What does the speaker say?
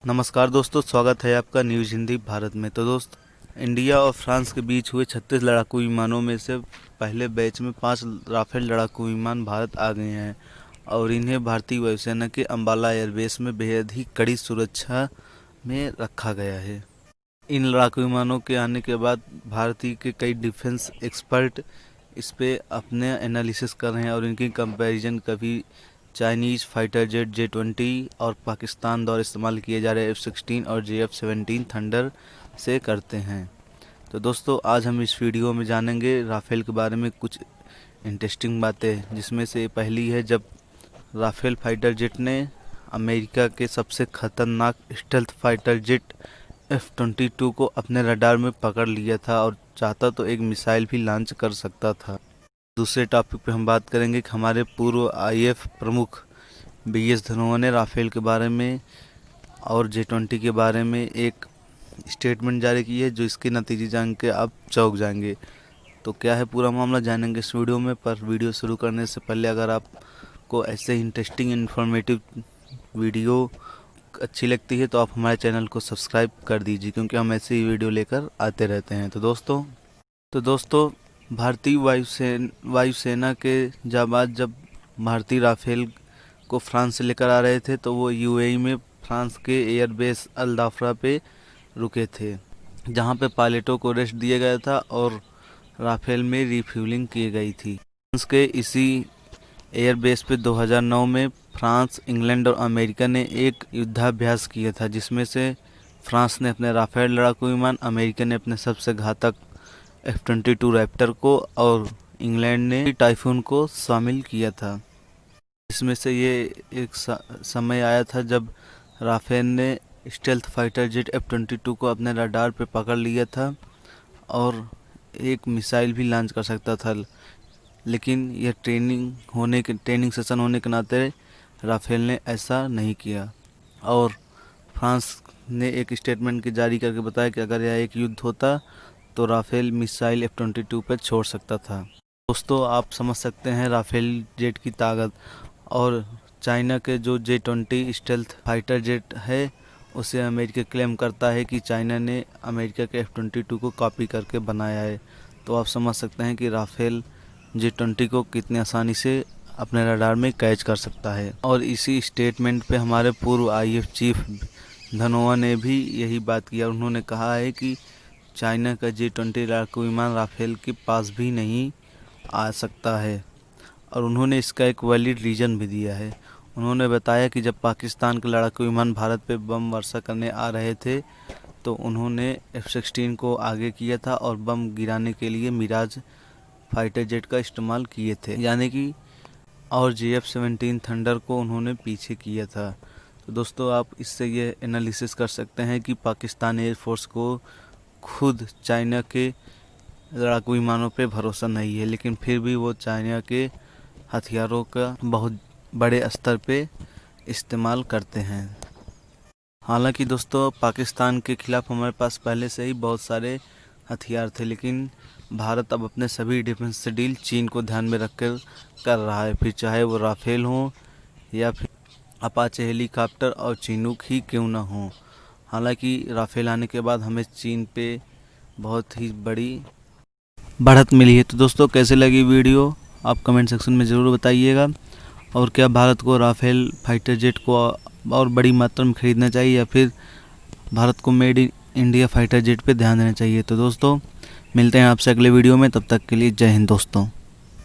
नमस्कार दोस्तों, स्वागत है आपका न्यूज़ हिंदी भारत में। तो दोस्त, इंडिया और फ्रांस के बीच हुए 36 लड़ाकू विमानों में से पहले बैच में 5 राफेल लड़ाकू विमान भारत आ गए हैं और इन्हें भारतीय वायुसेना के अंबाला एयरबेस में बेहद ही कड़ी सुरक्षा में रखा गया है। इन लड़ाकू विमानों के आने के बाद भारतीय के कई डिफेंस एक्सपर्ट इस पे अपने एनालिसिस कर रहे हैं और इनकी कंपैरिजन कभी चाइनीज़ फाइटर जेट J-20 और पाकिस्तान द्वारा इस्तेमाल किए जा रहे F-16 और JF-17 थंडर से करते हैं। तो दोस्तों, आज हम इस वीडियो में जानेंगे राफेल के बारे में कुछ इंटरेस्टिंग बातें, जिसमें से पहली है जब राफेल फाइटर जेट ने अमेरिका के सबसे खतरनाक स्टेल्थ फाइटर जेट F-22 को अपने रडार में पकड़ लिया था और चाहता तो एक मिसाइल भी लॉन्च कर सकता था। दूसरे टॉपिक पे हम बात करेंगे कि हमारे पूर्व IAF प्रमुख BS धनोआ ने राफेल के बारे में और J-20 के बारे में एक स्टेटमेंट जारी की है, जो इसके नतीजे जान के आप चौंक जाएंगे। तो क्या है पूरा मामला, जानेंगे इस वीडियो में। पर वीडियो शुरू करने से पहले अगर आपको ऐसे इंटरेस्टिंग इन्फॉर्मेटिव वीडियो अच्छी लगती है तो आप हमारे चैनल को सब्सक्राइब कर दीजिए, क्योंकि हम ऐसे ही वीडियो लेकर आते रहते हैं। तो दोस्तों भारतीय वायुसेना के जाबाज जब भारतीय राफेल को फ्रांस से लेकर आ रहे थे तो वो UAE में फ्रांस के एयरबेस अल दाफरा पे रुके थे, जहां पे पायलटों को रेस्ट दिया गया था और राफेल में रिफ्यूलिंग की गई थी। फ्रांस के इसी एयरबेस पे 2009 में फ्रांस, इंग्लैंड और अमेरिका ने एक युद्धाभ्यास किया था, जिसमें से फ्रांस ने अपने राफेल लड़ाकू विमान, अमेरिका ने अपने सबसे घातक F-22 रैप्टर को और इंग्लैंड ने टाइफून को शामिल किया था। इसमें से ये एक समय आया था जब राफेल ने स्टेल्थ फाइटर जेट F-22 को अपने रडार पे पकड़ लिया था और एक मिसाइल भी लॉन्च कर सकता था, लेकिन यह ट्रेनिंग सेशन होने के नाते राफेल ने ऐसा नहीं किया और फ्रांस ने एक स्टेटमेंट जारी करके बताया कि अगर यह एक युद्ध होता तो राफेल मिसाइल F-22 पर छोड़ सकता था। दोस्तों, आप समझ सकते हैं राफेल जेट की ताकत। और चाइना के जो J-20 स्टेल्थ फाइटर जेट है, उसे अमेरिका क्लेम करता है कि चाइना ने अमेरिका के F-22 को कॉपी करके बनाया है। तो आप समझ सकते हैं कि राफेल J-20 को कितनी आसानी से अपने रडार में कैच कर सकता है। और इसी स्टेटमेंट पे हमारे पूर्व IAF चीफ धनोआ ने भी यही बात किया। उन्होंने कहा है कि चाइना का J-20 लड़ाकू विमान राफेल के पास भी नहीं आ सकता है और उन्होंने इसका एक वैलिड रीज़न भी दिया है। उन्होंने बताया कि जब पाकिस्तान के लड़ाकू विमान भारत पे बम वर्षा करने आ रहे थे तो उन्होंने F-16 को आगे किया था और बम गिराने के लिए मिराज फाइटर जेट का इस्तेमाल किए थे, यानी कि और JF-17 थंडर को उन्होंने पीछे किया था। तो दोस्तों, आप इससे ये एनालिसिस कर सकते हैं कि पाकिस्तान एयरफोर्स को खुद चाइना के लड़ाकू विमानों पे भरोसा नहीं है, लेकिन फिर भी वो चाइना के हथियारों का बहुत बड़े स्तर पे इस्तेमाल करते हैं। हालांकि दोस्तों, पाकिस्तान के खिलाफ हमारे पास पहले से ही बहुत सारे हथियार थे, लेकिन भारत अब अपने सभी डिफेंस से डील चीन को ध्यान में रखकर कर रहा है, फिर चाहे वो राफेल हो या फिर अपाचे हेलीकॉप्टर और चिनूक ही क्यों ना हो। हालांकि राफेल आने के बाद हमें चीन पे बहुत ही बड़ी बढ़त मिली है। तो दोस्तों, कैसे लगी वीडियो आप कमेंट सेक्शन में ज़रूर बताइएगा। और क्या भारत को राफेल फाइटर जेट को और बड़ी मात्रा में ख़रीदना चाहिए या फिर भारत को made in India fighter jet पे ध्यान देना चाहिए। तो दोस्तों, मिलते हैं आपसे अगले वीडियो में, तब तक के लिए जय हिंद दोस्तों।